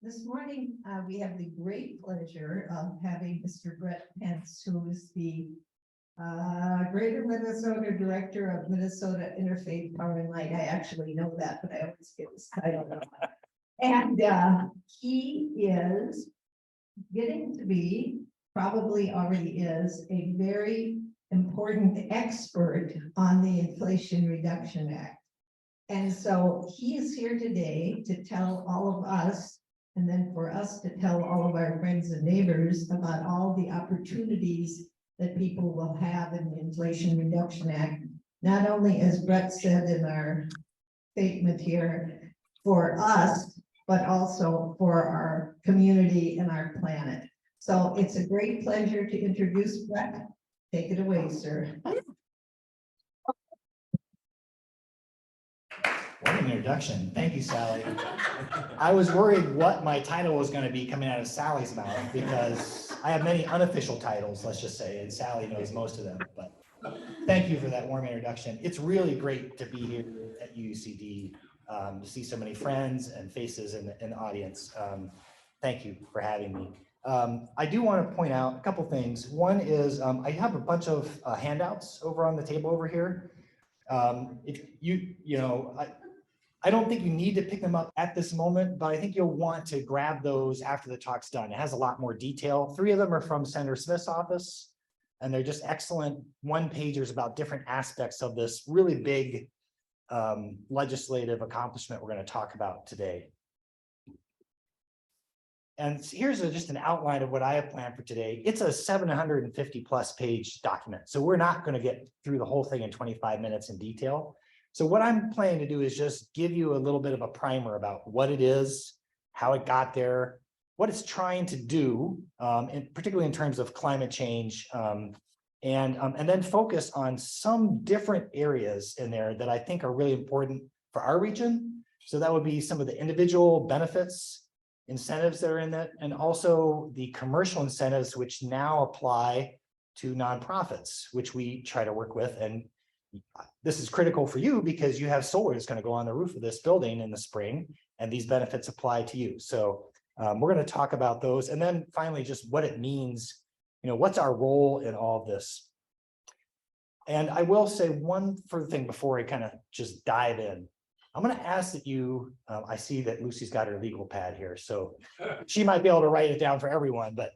This morning, we have the great pleasure of having Mr. Brett Pence, who is the Greater Minnesota Director of Minnesota Interfaith Power and Light. I actually know that, but I always get his title wrong. And he is getting to be, probably already is, a very important expert on the Inflation Reduction Act. And so he is here today to tell all of us, and then for us to tell all of our friends and neighbors about all the opportunities that people will have in the Inflation Reduction Act, not only, as Brett said in our statement here, for us, but also for our community and our planet. So it's a great pleasure to introduce Brett. Take it away, sir. What an introduction. Thank you, Sally. I was worried what my title was going to be coming out of Sally's mouth because I have many unofficial titles, let's just say, and Sally knows most of them. But thank you for that warm introduction. It's really great to be here at UCD, to see so many friends and faces in the audience. Thank you for having me. I do want to point out a couple things. One is I have a bunch of handouts over on the table over here. If I don't think you need to pick them up at this moment, but I think you'll want to grab those after the talk's done. It has a lot more detail. 3 of them are from Senator Smith's office, and they're just excellent one-pagers about different aspects of this really big legislative accomplishment we're going to talk about today. And here's just an outline of what I have planned for today. It's a 750+ page document, so we're not going to get through the whole thing in 25 minutes in detail. So what I'm planning to do is just give you a little bit of a primer about what it is, how it got there, what it's trying to do, and particularly in terms of climate change, and then focus on some different areas in there that I think are really important for our region. So that would be some of the individual benefits, incentives that are in that, and also the commercial incentives which now apply to nonprofits, which we try to work with. And this is critical for you because you have solar that's going to go on the roof of this building in the spring, and these benefits apply to you. So we're going to talk about those, and then finally just what it means, what's our role in all of this. And I will say one further thing before I kind of just dive in. I'm going to ask that you, I see that Lucy's got her legal pad here, so she might be able to write it down for everyone, but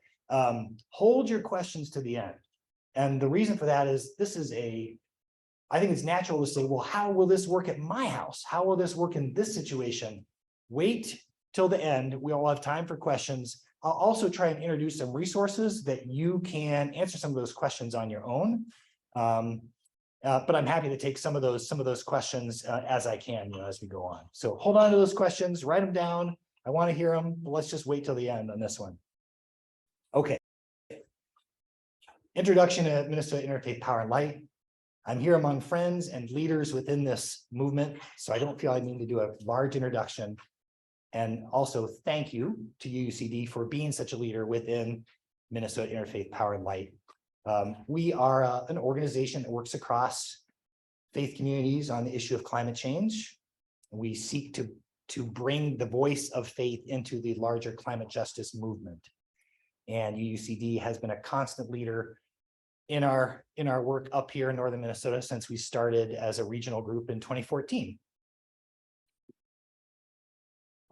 hold your questions to the end. And the reason for that is I think it's natural to say, well, how will this work at my house? How will this work in this situation? Wait till the end. We all have time for questions. I'll also try and introduce some resources that you can answer some of those questions on your own. But I'm happy to take some of those questions as I can, as we go on. So hold on to those questions, write them down. I want to hear them, but let's just wait till the end on this one. Okay. Introduction to Minnesota Interfaith Power and Light. I'm here among friends and leaders within this movement, so I don't feel I need to do a large introduction. And also thank you to UCD for being such a leader within Minnesota Interfaith Power and Light. We are an organization that works across faith communities on the issue of climate change. We seek to bring the voice of faith into the larger climate justice movement. And UCD has been a constant leader in our work up here in northern Minnesota since we started as a regional group in 2014.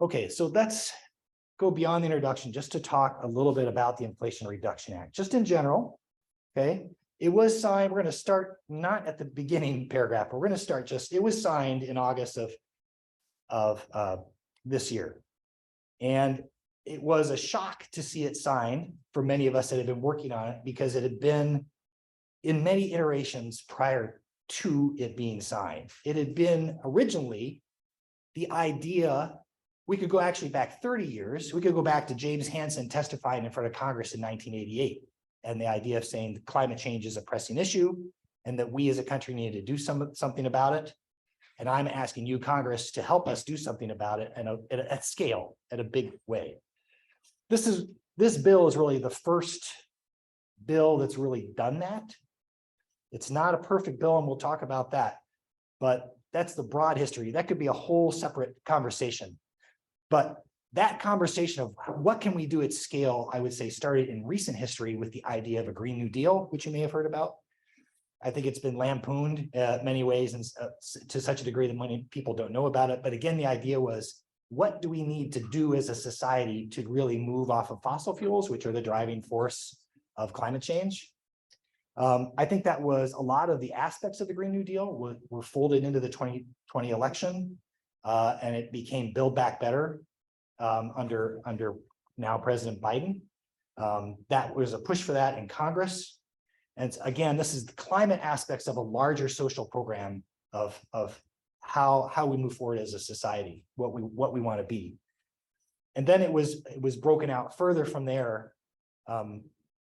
Okay, so let's go beyond the introduction just to talk a little bit about the Inflation Reduction Act, just in general. Okay, it was signed. We're going to start not at the beginning paragraph, but we're going to start it was signed in August of this year. And it was a shock to see it signed for many of us that had been working on it, because it had been in many iterations prior to it being signed. It had been originally the idea, we could go actually back 30 years. We could go back to James Hansen testifying in front of Congress in 1988. And the idea of saying that climate change is a pressing issue and that we as a country need to do something about it. And I'm asking you, Congress, to help us do something about it at scale, at a big way. This bill is really the first bill that's really done that. It's not a perfect bill, and we'll talk about that, but that's the broad history. That could be a whole separate conversation. But that conversation of what can we do at scale, I would say, started in recent history with the idea of a Green New Deal, which you may have heard about. I think it's been lampooned many ways and to such a degree that many people don't know about it. But again, the idea was, what do we need to do as a society to really move off of fossil fuels, which are the driving force of climate change? I think that was a lot of the aspects of the Green New Deal were folded into the 2020 election, and it became Build Back Better under now President Biden. That was a push for that in Congress. And again, this is the climate aspects of a larger social program of how we move forward as a society, what we want to be. And then it was broken out further from there.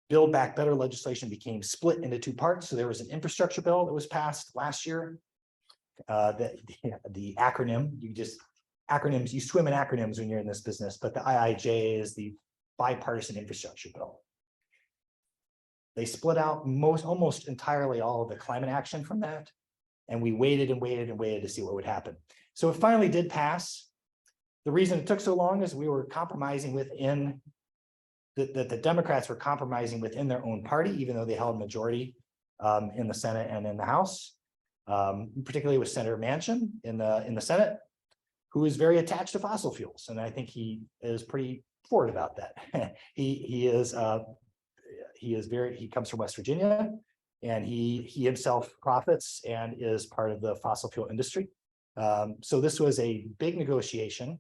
Build Back Better legislation became split into two parts. So there was an infrastructure bill that was passed last year. The acronym, acronyms, you swim in acronyms when you're in this business, but the IIJ is the bipartisan infrastructure bill. They split out almost entirely all of the climate action from that. And we waited and waited and waited to see what would happen. So it finally did pass. The reason it took so long is we were compromising within the Democrats were compromising within their own party, even though they held a majority in the Senate and in the House, particularly with Senator Manchin in the Senate, who is very attached to fossil fuels. And I think he is pretty forward about that. He comes from West Virginia, and he himself profits and is part of the fossil fuel industry. So this was a big negotiation.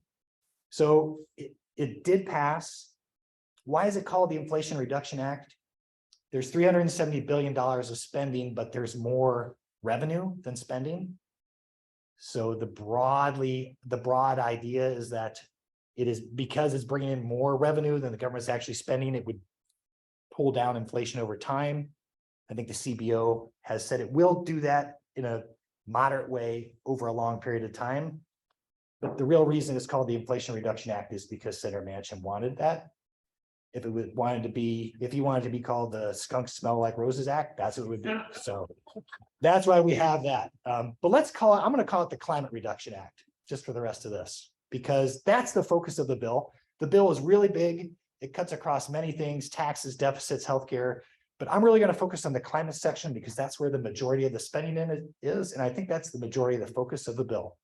So it did pass. Why is it called the Inflation Reduction Act? There's $370 billion of spending, but there's more revenue than spending. So the broad idea is that it is because it's bringing in more revenue than the government's actually spending, it would pull down inflation over time. I think the CBO has said it will do that in a moderate way over a long period of time. But the real reason it's called the Inflation Reduction Act is because Senator Manchin wanted that. If he wanted to be called the Skunk Smell Like Roses Act, that's what it would be. So that's why we have that. But I'm going to call it the Climate Reduction Act, just for the rest of this, because that's the focus of the bill. The bill is really big. It cuts across many things, taxes, deficits, healthcare. But I'm really going to focus on the climate section because that's where the majority of the spending in it is. And I think that's the majority of the focus of the bill.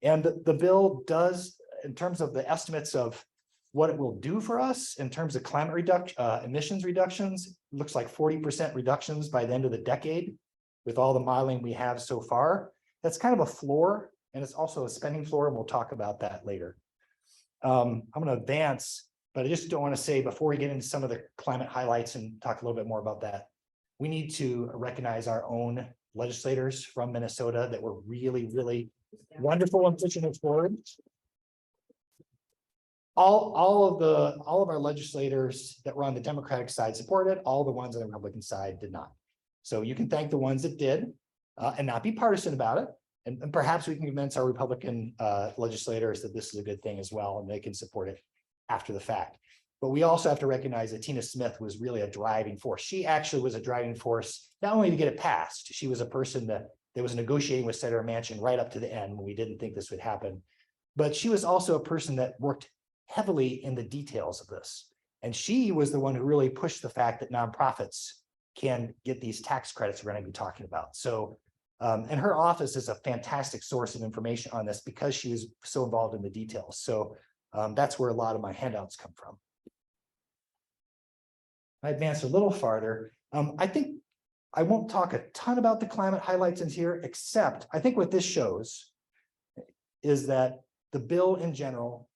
And the bill does, in terms of the estimates of what it will do for us in terms of climate emissions reductions, looks like 40% reductions by the end of the decade with all the modeling we have so far. That's kind of a floor, and it's also a spending floor, and we'll talk about that later. I'm going to advance, but I just don't want to say before we get into some of the climate highlights and talk a little bit more about that, we need to recognize our own legislators from Minnesota that were really, really wonderful in pushing it forward. All of our legislators that were on the Democratic side supported, all the ones on the Republican side did not. So you can thank the ones that did and not be partisan about it. And perhaps we can convince our Republican legislators that this is a good thing as well, and they can support it after the fact. But we also have to recognize that Tina Smith was really a driving force. She actually was a driving force, not only to get it passed, she was a person that was negotiating with Senator Manchin right up to the end when we didn't think this would happen. But she was also a person that worked heavily in the details of this. And she was the one who really pushed the fact that nonprofits can get these tax credits we're going to be talking about. So, and her office is a fantastic source of information on this because she was so involved in the details. So that's where a lot of my handouts come from. I advance a little farther. I think I won't talk a ton about the climate highlights in here, except I think what this shows is that the bill in general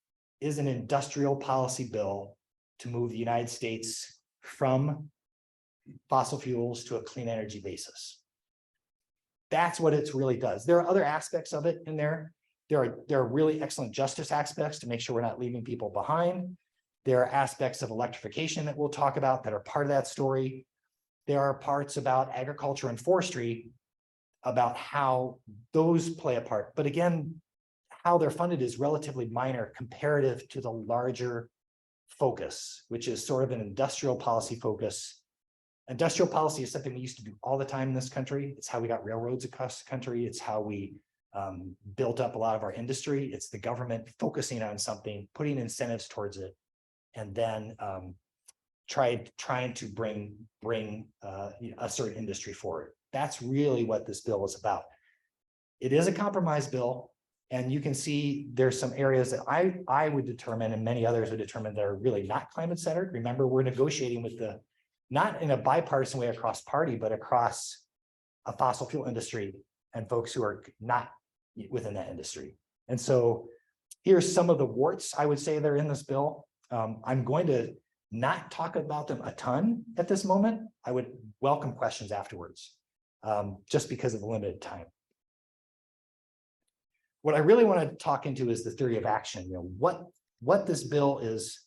is an industrial policy bill to move the United States from fossil fuels to a clean energy basis. That's what it really does. There are other aspects of it in there. There are really excellent justice aspects to make sure we're not leaving people behind. There are aspects of electrification that we'll talk about that are part of that story. There are parts about agriculture and forestry, about how those play a part. But again, how they're funded is relatively minor comparative to the larger focus, which is sort of an industrial policy focus. Industrial policy is something we used to do all the time in this country. It's how we got railroads across the country. It's how we built up a lot of our industry. It's the government focusing on something, putting incentives towards it, and then trying to bring a certain industry forward. That's really what this bill is about. It is a compromise bill, and you can see there's some areas that I would determine, and many others would determine, that are really not climate centered. Remember, we're negotiating with not in a bipartisan way across party, but across a fossil fuel industry and folks who are not within that industry. And so here's some of the warts I would say they're in this bill. I'm going to not talk about them a ton at this moment. I would welcome questions afterwards, just because of the limited time. What I really want to talk into is the theory of action. You know, what this bill is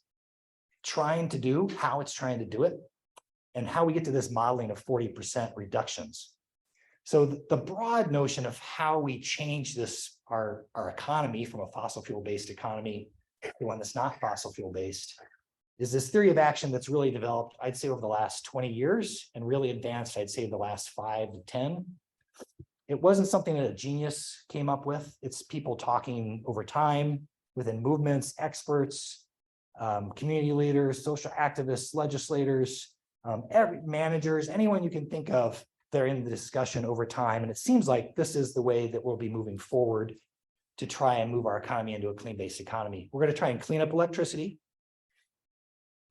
trying to do, how it's trying to do it, and how we get to this modeling of 40% reductions. So the broad notion of how we change our economy from a fossil fuel based economy to one that's not fossil fuel based is this theory of action that's really developed, I'd say, over the last 20 years, and really advanced, I'd say, the last 5 to 10. It wasn't something that a genius came up with. It's people talking over time within movements, experts, community leaders, social activists, legislators, managers, anyone you can think of. They're in the discussion over time. And it seems like this is the way that we'll be moving forward to try and move our economy into a clean-based economy. We're going to try and clean up electricity.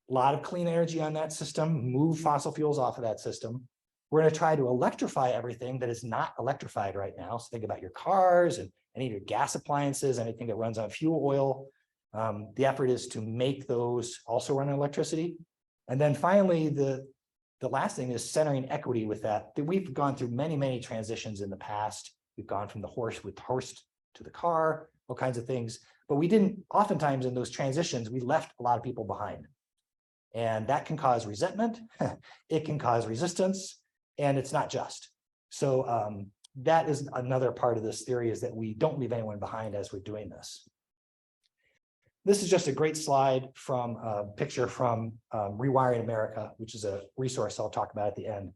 A lot of clean energy on that system, move fossil fuels off of that system. We're going to try to electrify everything that is not electrified right now. So think about your cars and any of your gas appliances, anything that runs on fuel oil. The effort is to make those also run on electricity. And then finally, the last thing is centering equity with that. We've gone through many, many transitions in the past. We've gone from the horse to the car, all kinds of things. But we didn't, oftentimes in those transitions, we left a lot of people behind. And that can cause resentment. It can cause resistance. And it's not just. So that is another part of this theory, is that we don't leave anyone behind as we're doing this. This is just a great slide from a picture from Rewiring America, which is a resource I'll talk about at the end,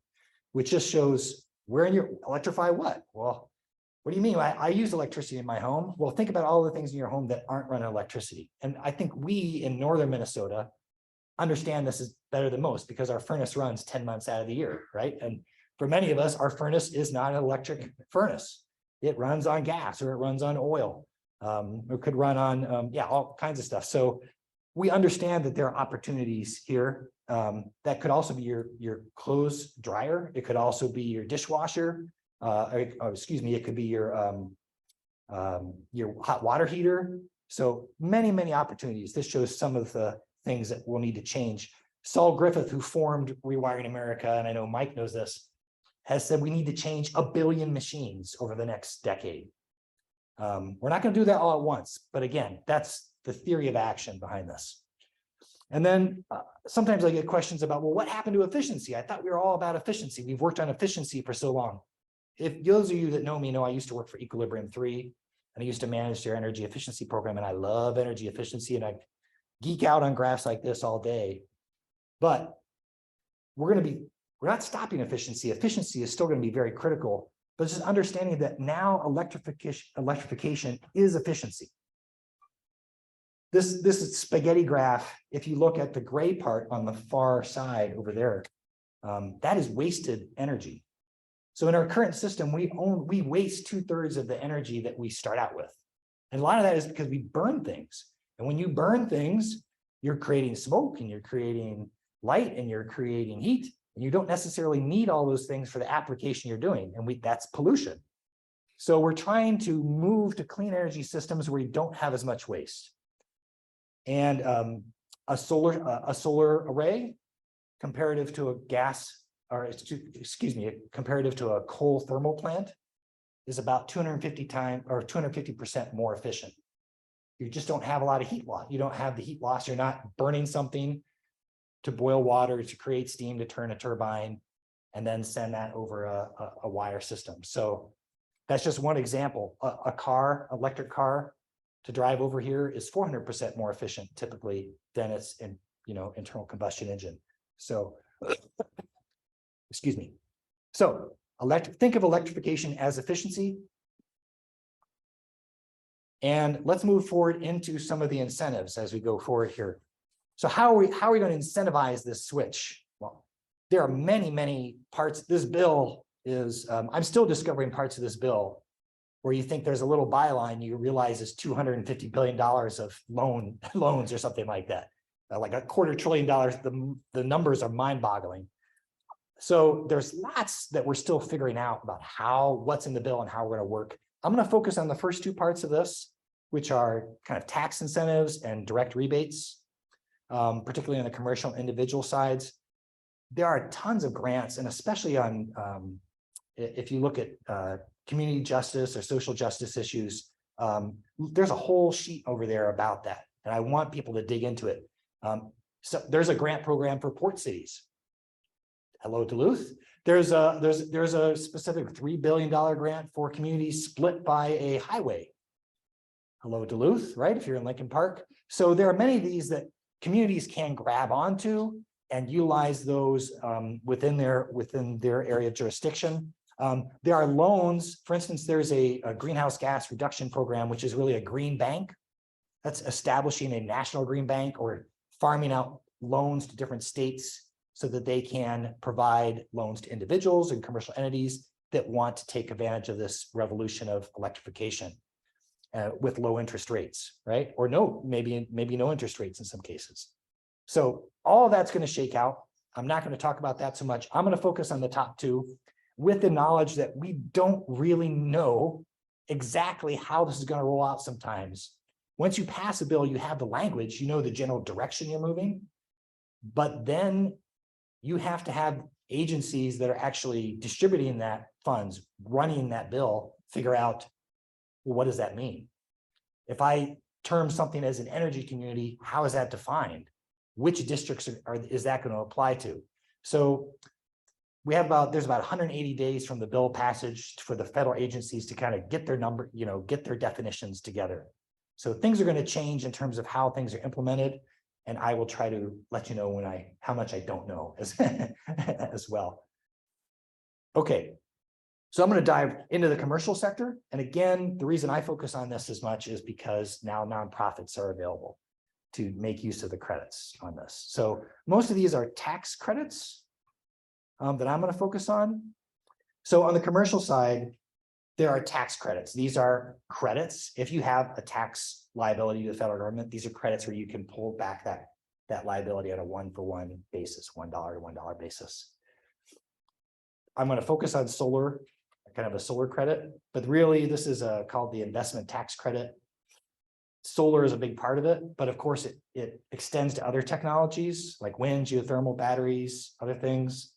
which just shows where in your electrify what? Well, what do you mean? I use electricity in my home. Well, think about all the things in your home that aren't running electricity. And I think we in northern Minnesota understand this is better than most, because our furnace runs 10 months out of the year, right? And for many of us, our furnace is not an electric furnace. It runs on gas, or it runs on oil, or could run on, all kinds of stuff. So we understand that there are opportunities here. That could also be your clothes dryer. It could also be your dishwasher. It could be your hot water heater. So many, many opportunities. This shows some of the things that we'll need to change. Saul Griffith, who formed Rewiring America, and I know Mike knows this, has said we need to change 1 billion machines over the next decade. We're not going to do that all at once, but again, that's the theory of action behind this. And then sometimes I get questions about, well, what happened to efficiency? I thought we were all about efficiency. We've worked on efficiency for so long. If those of you that know me know I used to work for Equilibrium 3, and I used to manage their energy efficiency program, and I love energy efficiency, and I geek out on graphs like this all day. But we're not stopping efficiency. Efficiency is still going to be very critical, but it's just understanding that now electrification is efficiency. This is spaghetti graph. If you look at the gray part on the far side over there, that is wasted energy. So in our current system, we waste 2/3 of the energy that we start out with. And a lot of that is because we burn things. And when you burn things, you're creating smoke, and you're creating light, and you're creating heat. And you don't necessarily need all those things for the application you're doing. And that's pollution. So we're trying to move to clean energy systems where you don't have as much waste. And a solar array, comparative to a comparative to a coal thermal plant, is about 250% more efficient. You just don't have a lot of heat loss. You don't have the heat loss. You're not burning something to boil water, to create steam, to turn a turbine, and then send that over a wire system. So that's just one example. Electric car to drive over here is 400% more efficient typically than its internal combustion engine. So, excuse me. So think of electrification as efficiency. And let's move forward into some of the incentives as we go forward here. So how are we going to incentivize this switch? Well, there are many, many parts. This bill is, I'm still discovering parts of this bill where you think there's a little byline, you realize it's $250 billion of loans or something like that. Like $250 billion, the numbers are mind-boggling. So there's lots that we're still figuring out about what's in the bill and how we're going to work. I'm going to focus on the first two parts of this, which are kind of tax incentives and direct rebates, particularly on the commercial and individual sides. There are tons of grants, and especially on, if you look at community justice or social justice issues, there's a whole sheet over there about that. And I want people to dig into it. So there's a grant program for port cities. Hello, Duluth. There's a specific $3 billion grant for communities split by a highway. Hello, Duluth, right? If you're in Lincoln Park. So there are many of these that communities can grab onto and utilize those within their area of jurisdiction. There are loans. For instance, there's a greenhouse gas reduction program, which is really a green bank. That's establishing a national green bank or farming out loans to different states so that they can provide loans to individuals and commercial entities that want to take advantage of this revolution of electrification with low interest rates, right? Or no, maybe no interest rates in some cases. So all of that's going to shake out. I'm not going to talk about that so much. I'm going to focus on the top two with the knowledge that we don't really know exactly how this is going to roll out sometimes. Once you pass a bill, you have the language, you know the general direction you're moving, but then you have to have agencies that are actually distributing that funds, running that bill, figure out, well, what does that mean? If I term something as an energy community, how is that defined? Which districts is that going to apply to? So we have there's about 180 days from the bill passage for the federal agencies to kind of get their get their definitions together. So things are going to change in terms of how things are implemented. And I will try to let you know how much I don't know as well. Okay, so I'm going to dive into the commercial sector. And again, the reason I focus on this as much is because now nonprofits are available to make use of the credits on this. So most of these are tax credits that I'm going to focus on. So on the commercial side, there are tax credits. These are credits. If you have a tax liability to the federal government, these are credits where you can pull back that liability on a one-for-one basis, $1 to $1 basis. I'm going to focus on solar, kind of a solar credit, but really this is called the investment tax credit. Solar is a big part of it, but of course it extends to other technologies like wind, geothermal, batteries, other things.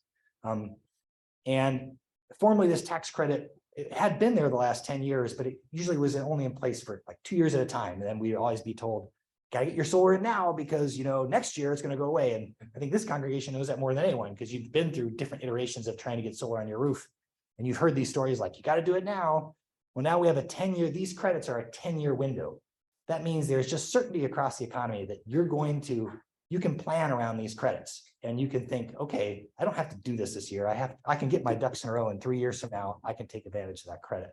And formerly this tax credit, it had been there the last 10 years, but it usually was only in place for like 2 years at a time. And then we'd always be told, gotta get your solar in now because, next year it's going to go away. And I think this congregation knows that more than anyone because you've been through different iterations of trying to get solar on your roof. And you've heard these stories like, you got to do it now. Well, now we have a 10-year, these credits are a 10-year window. That means there's just certainty across the economy that you can plan around these credits and you can think, okay, I don't have to do this year. I can get my ducks in a row and 3 years from now, I can take advantage of that credit.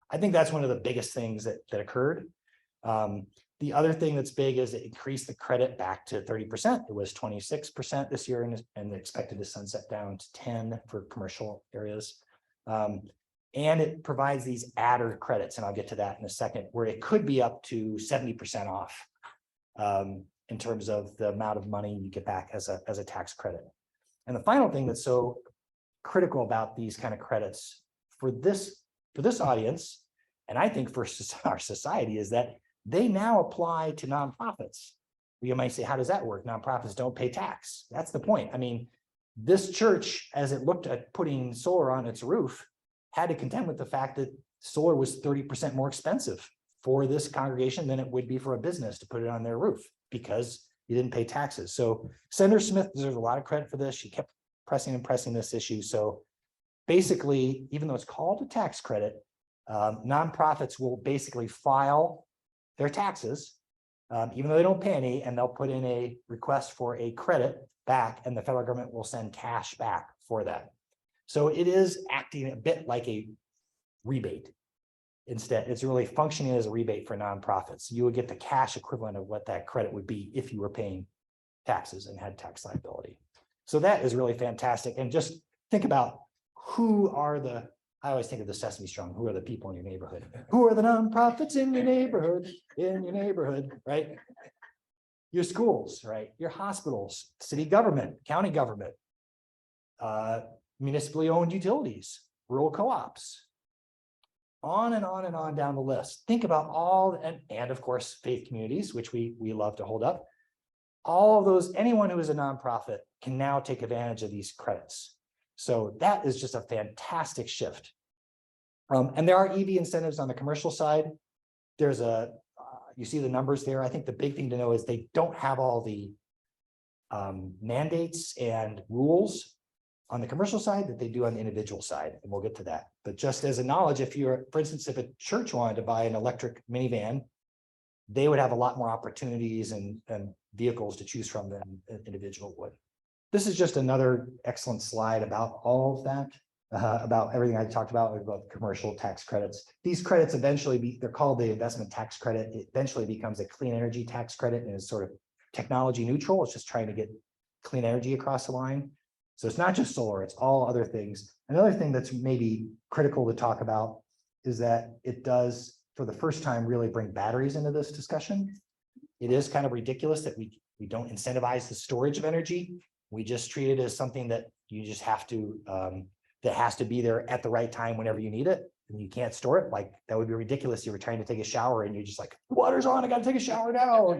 I think that's one of the biggest things that occurred. The other thing that's big is it increased the credit back to 30%. It was 26% this year and expected to sunset down to 10 for commercial areas. And it provides these adder credits, and I'll get to that in a second, where it could be up to 70% off in terms of the amount of money you get back as a tax credit. And the final thing that's so critical about these kind of credits for this audience, and I think for our society, is that they now apply to nonprofits. You might say, how does that work? Nonprofits don't pay tax. That's the point. I mean, this church, as it looked at putting solar on its roof, had to contend with the fact that solar was 30% more expensive for this congregation than it would be for a business to put it on their roof because you didn't pay taxes. So Senator Smith deserves a lot of credit for this. She kept pressing this issue. So basically, even though it's called a tax credit, nonprofits will basically file their taxes, even though they don't pay any, and they'll put in a request for a credit back, and the federal government will send cash back for that. So it is acting a bit like a rebate. Instead, it's really functioning as a rebate for nonprofits. You would get the cash equivalent of what that credit would be if you were paying taxes and had tax liability. So that is really fantastic. And just think about who are the, I always think of the Sesame Street, who are the people in your neighborhood? Who are the nonprofits in your neighborhood, right? Your schools, right? Your hospitals, city government, county government, municipally owned utilities, rural co-ops, on and on and on down the list. Think about all, and of course, faith communities, which we love to hold up. All of those, anyone who is a nonprofit can now take advantage of these credits. So that is just a fantastic shift. And there are EV incentives on the commercial side. There's you see the numbers there. I think the big thing to know is they don't have all the mandates and rules on the commercial side that they do on the individual side, and we'll get to that. But just as a knowledge, if you're, for instance, if a church wanted to buy an electric minivan, they would have a lot more opportunities and vehicles to choose from than an individual would. This is just another excellent slide about all of that, about everything I talked about commercial tax credits. These credits eventually they're called the investment tax credit. It eventually becomes a clean energy tax credit and is sort of technology neutral. It's just trying to get clean energy across the line. So it's not just solar, it's all other things. Another thing that's maybe critical to talk about is that it does, for the first time, really bring batteries into this discussion. It is kind of ridiculous that we don't incentivize the storage of energy. We just treat it as something that you just have to, that has to be there at the right time whenever you need it. And you can't store it. Like, that would be ridiculous. You were trying to take a shower and you're just like, water's on, I got to take a shower now.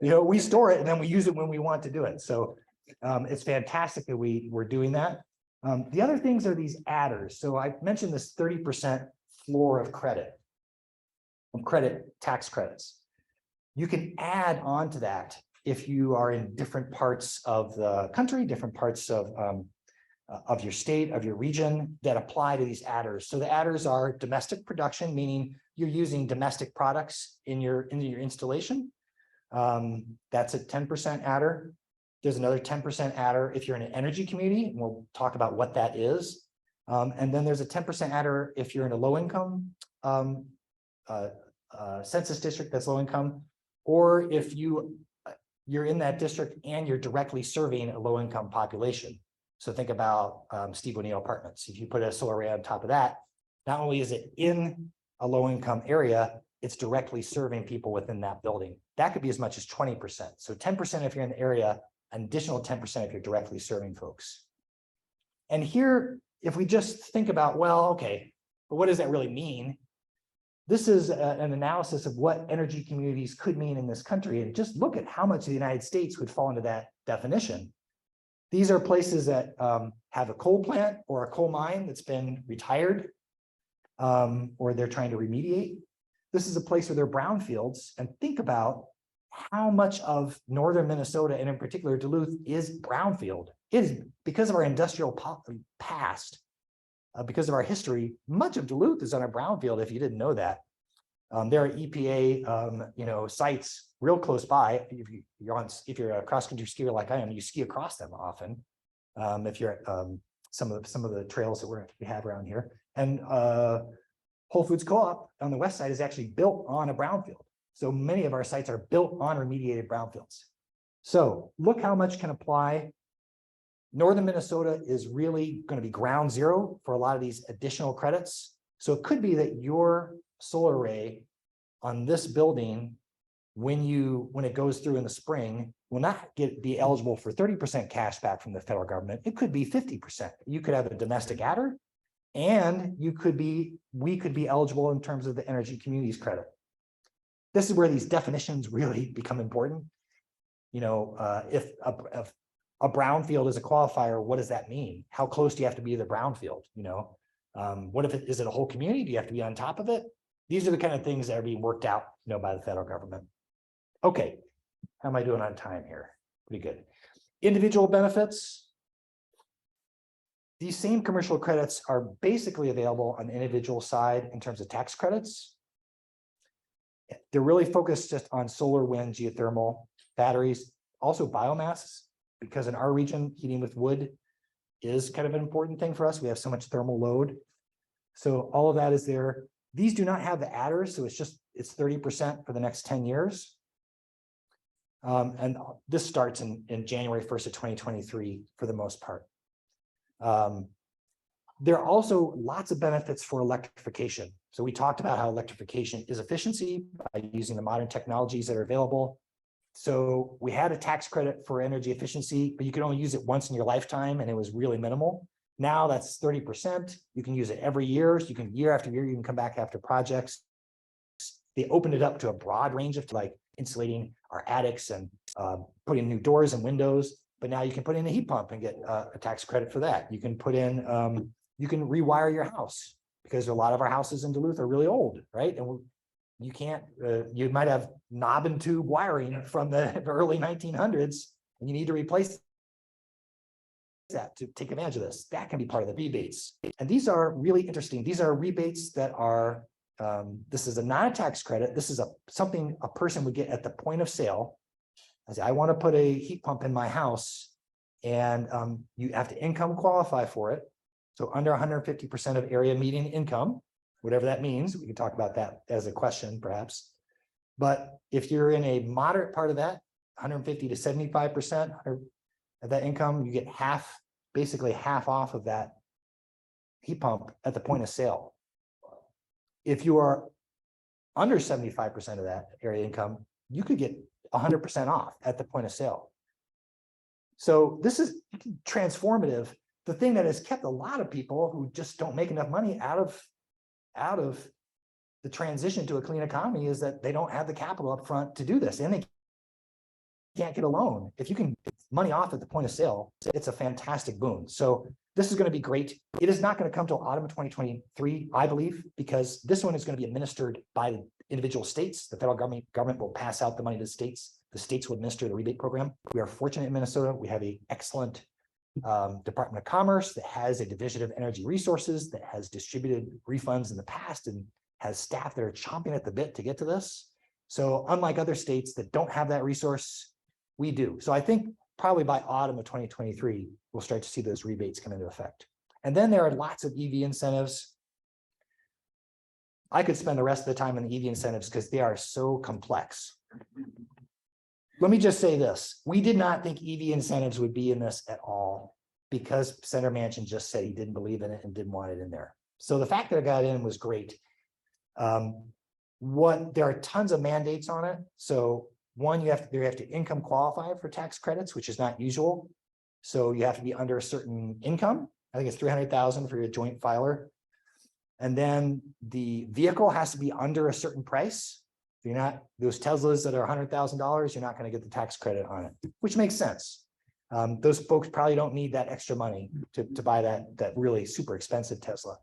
You know, we store it and then we use it when we want to do it. So it's fantastic that we're doing that. The other things are these adders. So I mentioned this 30% floor of credit tax credits. You can add on to that if you are in different parts of the country, different parts of your state, of your region, that apply to these adders. So the adders are domestic production, meaning you're using domestic products in your installation. That's a 10% adder. There's another 10% adder if you're in an energy community, and we'll talk about what that is. And then there's a 10% adder if you're in a low income census district that's low income, or if you're in that district and you're directly serving a low income population. So think about Steve O'Neill apartments. If you put a solar array on top of that, not only is it in a low income area, it's directly serving people within that building. That could be as much as 20%. So 10% if you're in the area, an additional 10% if you're directly serving folks. And here, if we just think about, well, okay, but what does that really mean? This is an analysis of what energy communities could mean in this country, and just look at how much of the United States would fall into that definition. These are places that have a coal plant or a coal mine that's been retired, or they're trying to remediate. This is a place where they're brownfields, and think about how much of northern Minnesota, and in particular Duluth, is brownfield. It is because of our industrial past, because of our history. Much of Duluth is on a brownfield. If you didn't know that, there are EPA, sites real close by. If you're a cross country skier like I am, you ski across them often. If you're at some of the trails that we have around here, and Whole Foods Co-op on the west side is actually built on a brownfield. So many of our sites are built on remediated brownfields. So look how much can apply. Northern Minnesota is really going to be ground zero for a lot of these additional credits. So it could be that your solar array on this building, when it goes through in the spring, will not be eligible for 30% cash back from the federal government. It could be 50%. You could have a domestic adder, and we could be eligible in terms of the energy communities credit. This is where these definitions really become important. If a brownfield is a qualifier, what does that mean? How close do you have to be to the brownfield? What if is it a whole community? Do you have to be on top of it? These are the kind of things that are being worked out, by the federal government. Okay, how am I doing on time here? Pretty good. Individual benefits. These same commercial credits are basically available on the individual side in terms of tax credits. They're really focused just on solar, wind, geothermal, batteries, also biomass, because in our region, heating with wood is kind of an important thing for us. We have so much thermal load. So all of that is there. These do not have the adders, so it's 30% for the next 10 years. And this starts in January 1st of 2023 for the most part. There are also lots of benefits for electrification. So we talked about how electrification is efficiency by using the modern technologies that are available. So we had a tax credit for energy efficiency, but you could only use it once in your lifetime, and it was really minimal. Now that's 30%. You can use it every year. So you can year after year, you can come back after projects. They opened it up to a broad range of like insulating our attics and putting new doors and windows. But now you can put in a heat pump and get a tax credit for that. You can put in, you can rewire your house because a lot of our houses in Duluth are really old, right? And you can't, you might have knob and tube wiring from the early 1900s, and you need to replace that to take advantage of this. That can be part of the rebates. And these are really interesting. These are rebates that are, this is not a tax credit. This is something a person would get at the point of sale. I say, I want to put a heat pump in my house, and you have to income qualify for it. So under 150% of area median income, whatever that means, we can talk about that as a question perhaps. But if you're in a moderate part of that, 150 to 75% of that income, you get half, basically half off of that heat pump at the point of sale. If you are under 75% of that area income, you could get 100% off at the point of sale. So this is transformative. The thing that has kept a lot of people who just don't make enough money out of the transition to a clean economy is that they don't have the capital up front to do this, and they can't get a loan. If you can get money off at the point of sale, it's a fantastic boon. So this is going to be great. It is not going to come till autumn of 2023, I believe, because this one is going to be administered by the individual states. The federal government will pass out the money to the states. The states will administer the rebate program. We are fortunate in Minnesota. We have an excellent Department of Commerce that has a division of energy resources that has distributed refunds in the past and has staff that are chomping at the bit to get to this. So unlike other states that don't have that resource, we do. So I think probably by autumn of 2023, we'll start to see those rebates come into effect. And then there are lots of EV incentives. I could spend the rest of the time on the EV incentives because they are so complex. Let me just say this. We did not think EV incentives would be in this at all because Senator Manchin just said he didn't believe in it and didn't want it in there. So the fact that it got in was great. There are tons of mandates on it. So one, you have to income qualify for tax credits, which is not usual. So you have to be under a certain income. I think it's 300,000 for your joint filer. And then the vehicle has to be under a certain price. If you're not, those Teslas that are $100,000, you're not going to get the tax credit on it, which makes sense. Those folks probably don't need that extra money to buy that really super expensive Tesla.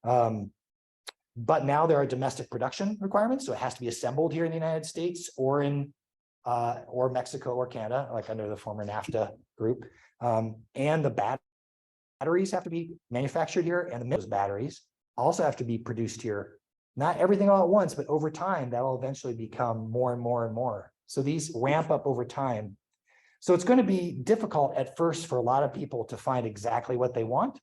But now there are domestic production requirements. So it has to be assembled here in the United States or in or Mexico or Canada, like under the former NAFTA group. And the batteries have to be manufactured here, and those batteries also have to be produced here. Not everything all at once, but over time, that will eventually become more and more and more. So these ramp up over time. So it's going to be difficult at first for a lot of people to find exactly what they want.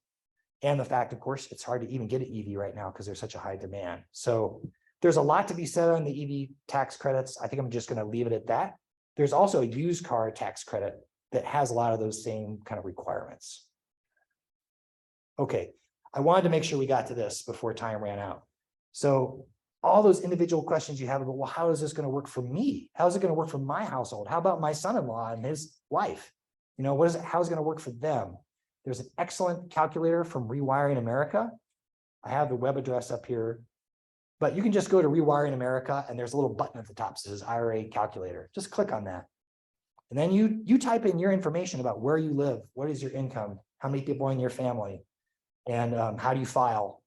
And the fact, of course, it's hard to even get an EV right now because there's such a high demand. So there's a lot to be said on the EV tax credits. I think I'm just going to leave it at that. There's also a used car tax credit that has a lot of those same kind of requirements. Okay, I wanted to make sure we got to this before time ran out. So all those individual questions you have about, well, how is this going to work for me? How is it going to work for my household? How about my son-in-law and his wife? You know, how is it going to work for them? There's an excellent calculator from Rewiring America. I have the web address up here, but you can just go to Rewiring America and there's a little button at the top that says IRA calculator. Just click on that. And then you type in your information about where you live, what is your income, how many people in your family, and how do you file?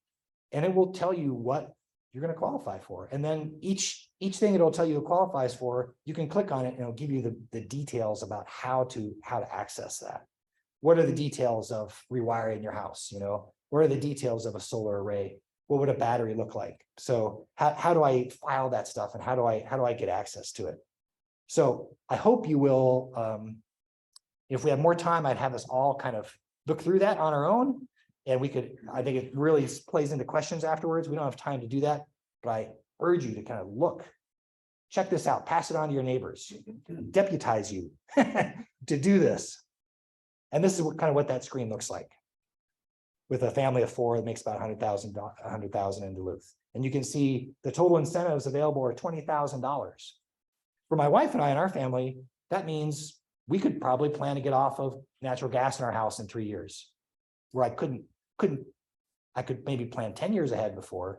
And it will tell you what you're going to qualify for. And then each thing it'll tell you it qualifies for, you can click on it and it'll give you the details about how to access that. What are the details of rewiring your house? You know, what are the details of a solar array? What would a battery look like? So how do I file that stuff, and how do I get access to it? So I hope you will, if we have more time, I'd have us all kind of look through that on our own. And we could, I think it really plays into questions afterwards. We don't have time to do that. but I urge you to kind of look, check this out, pass it on to your neighbors, deputize you to do this. And this is what that screen looks like with a family of 4 that makes about 100,000 in Duluth. And you can see the total incentives available are $20,000. For my wife and I and our family, that means we could probably plan to get off of natural gas in our house in 3 years, where I could maybe plan 10 years ahead before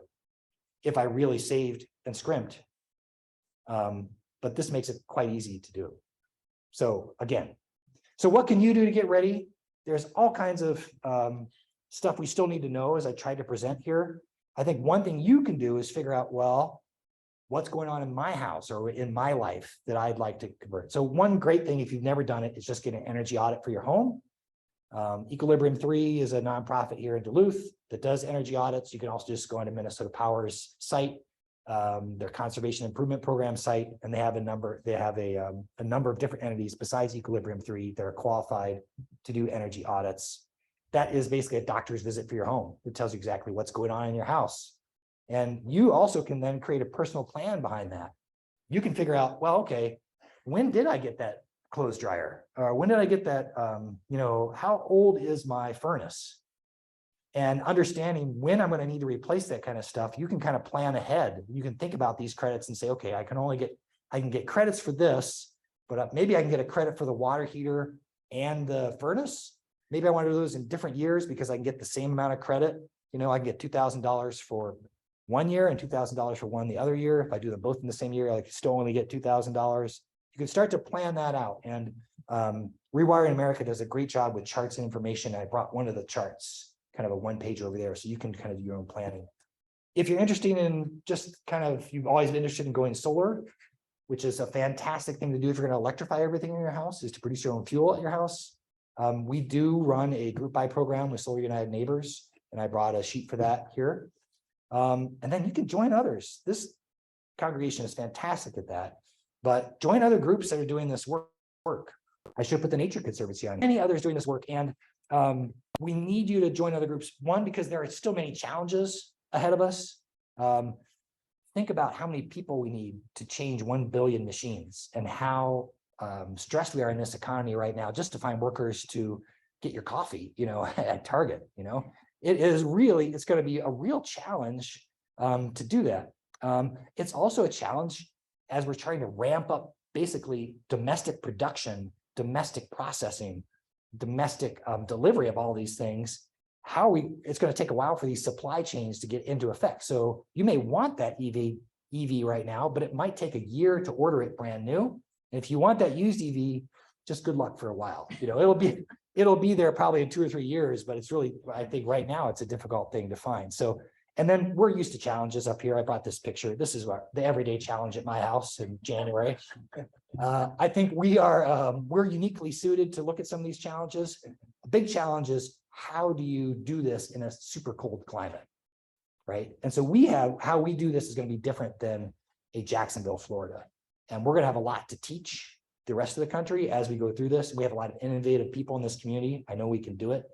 if I really saved and scrimped. But this makes it quite easy to do. So again, so what can you do to get ready? There's all kinds of stuff we still need to know as I tried to present here. I think one thing you can do is figure out, well, what's going on in my house or in my life that I'd like to convert. So one great thing, if you've never done it, is just get an energy audit for your home. Equilibrium 3 is a nonprofit here in Duluth that does energy audits. You can also just go onto Minnesota Power's site, their conservation improvement program site, and they have a number of different entities besides Equilibrium 3 that are qualified to do energy audits. That is basically a doctor's visit for your home. It tells you exactly what's going on in your house. And you also can then create a personal plan behind that. You can figure out, well, okay, when did I get that clothes dryer? Or when did I get that, how old is my furnace? And understanding when I'm going to need to replace that kind of stuff, you can kind of plan ahead. You can think about these credits and say, okay, I can get credits for this, but maybe I can get a credit for the water heater and the furnace. Maybe I want to do those in different years because I can get the same amount of credit. I can get $2,000 for 1 year and $2,000 for one the other year. If I do them both in the same year, I still only get $2,000. You can start to plan that out. And Rewiring America does a great job with charts and information. I brought one of the charts, kind of a 1-page over there, so you can kind of do your own planning. If you're interested in you've always been interested in going solar, which is a fantastic thing to do if you're going to electrify everything in your house, is to produce your own fuel at your house. We do run a group buy program with Solar United Neighbors, and I brought a sheet for that here. And then you can join others. This congregation is fantastic at that, but join other groups that are doing this work. I should put the Nature Conservancy on. Many others doing this work, and we need you to join other groups. One, because there are still many challenges ahead of us. Think about how many people we need to change 1 billion machines, and how stressed we are in this economy right now just to find workers to get your coffee, at Target. It's going to be a real challenge to do that. It's also a challenge as we're trying to ramp up basically domestic production, domestic processing, domestic delivery of all these things. It's going to take a while for these supply chains to get into effect. So you may want that EV right now, but it might take a year to order it brand new. And if you want that used EV, just good luck for a while. It'll be there probably in 2 or 3 years, but it's really, I think right now it's a difficult thing to find. So, and then we're used to challenges up here. I brought this picture. This is the everyday challenge at my house in January. I think we're uniquely suited to look at some of these challenges. A big challenge is, how do you do this in a super cold climate, right? And so how we do this is going to be different than a Jacksonville, Florida. And we're going to have a lot to teach the rest of the country as we go through this. We have a lot of innovative people in this community. I know we can do it.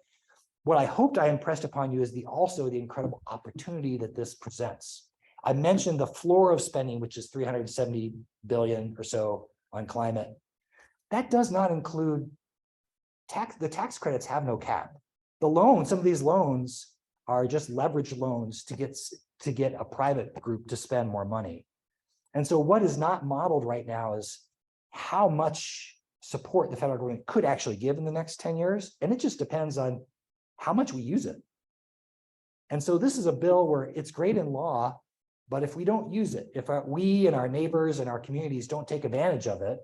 What I hoped I impressed upon you is also the incredible opportunity that this presents. I mentioned the floor of spending, which is $370 billion or so on climate. That does not include the tax credits have no cap. Some of these loans are just leverage loans to get a private group to spend more money. And so what is not modeled right now is how much support the federal government could actually give in the next 10 years. And it just depends on how much we use it. And so this is a bill where it's great in law, but if we don't use it, if we and our neighbors and our communities don't take advantage of it,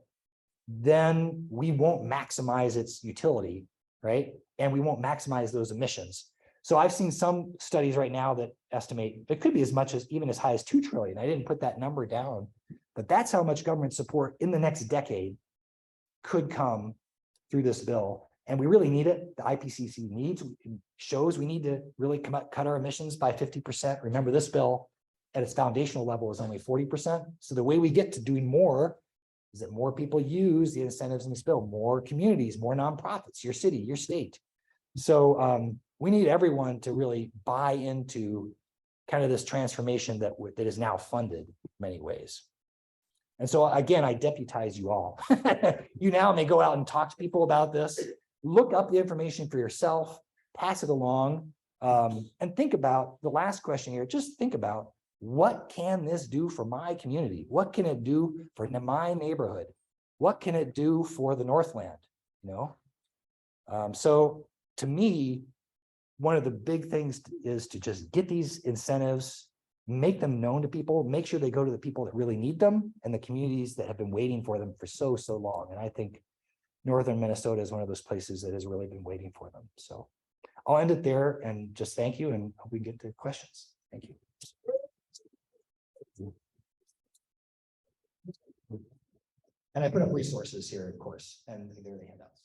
then we won't maximize its utility, right? And we won't maximize those emissions. So I've seen some studies right now that estimate it could be as much as even as high as 2 trillion. I didn't put that number down, but that's how much government support in the next decade could come through this bill. And we really need it. The IPCC shows we need to really cut our emissions by 50%. Remember, this bill at its foundational level is only 40%. So the way we get to doing more is that more people use the incentives in this bill, more communities, more nonprofits, your city, your state. So we need everyone to really buy into kind of this transformation that is now funded in many ways. And so again, I deputize you all. You now may go out and talk to people about this, look up the information for yourself, pass it along, and think about the last question here. Just think about, what can this do for my community? What can it do for my neighborhood? What can it do for the Northland? You know, so to me, one of the big things is to just get these incentives, make them known to people, make sure they go to the people that really need them and the communities that have been waiting for them for so long. And I think northern Minnesota is one of those places that has really been waiting for them. So I'll end it there and just thank you, and hope we get to questions. Thank you. And I put up resources here, of course, and there are the handouts.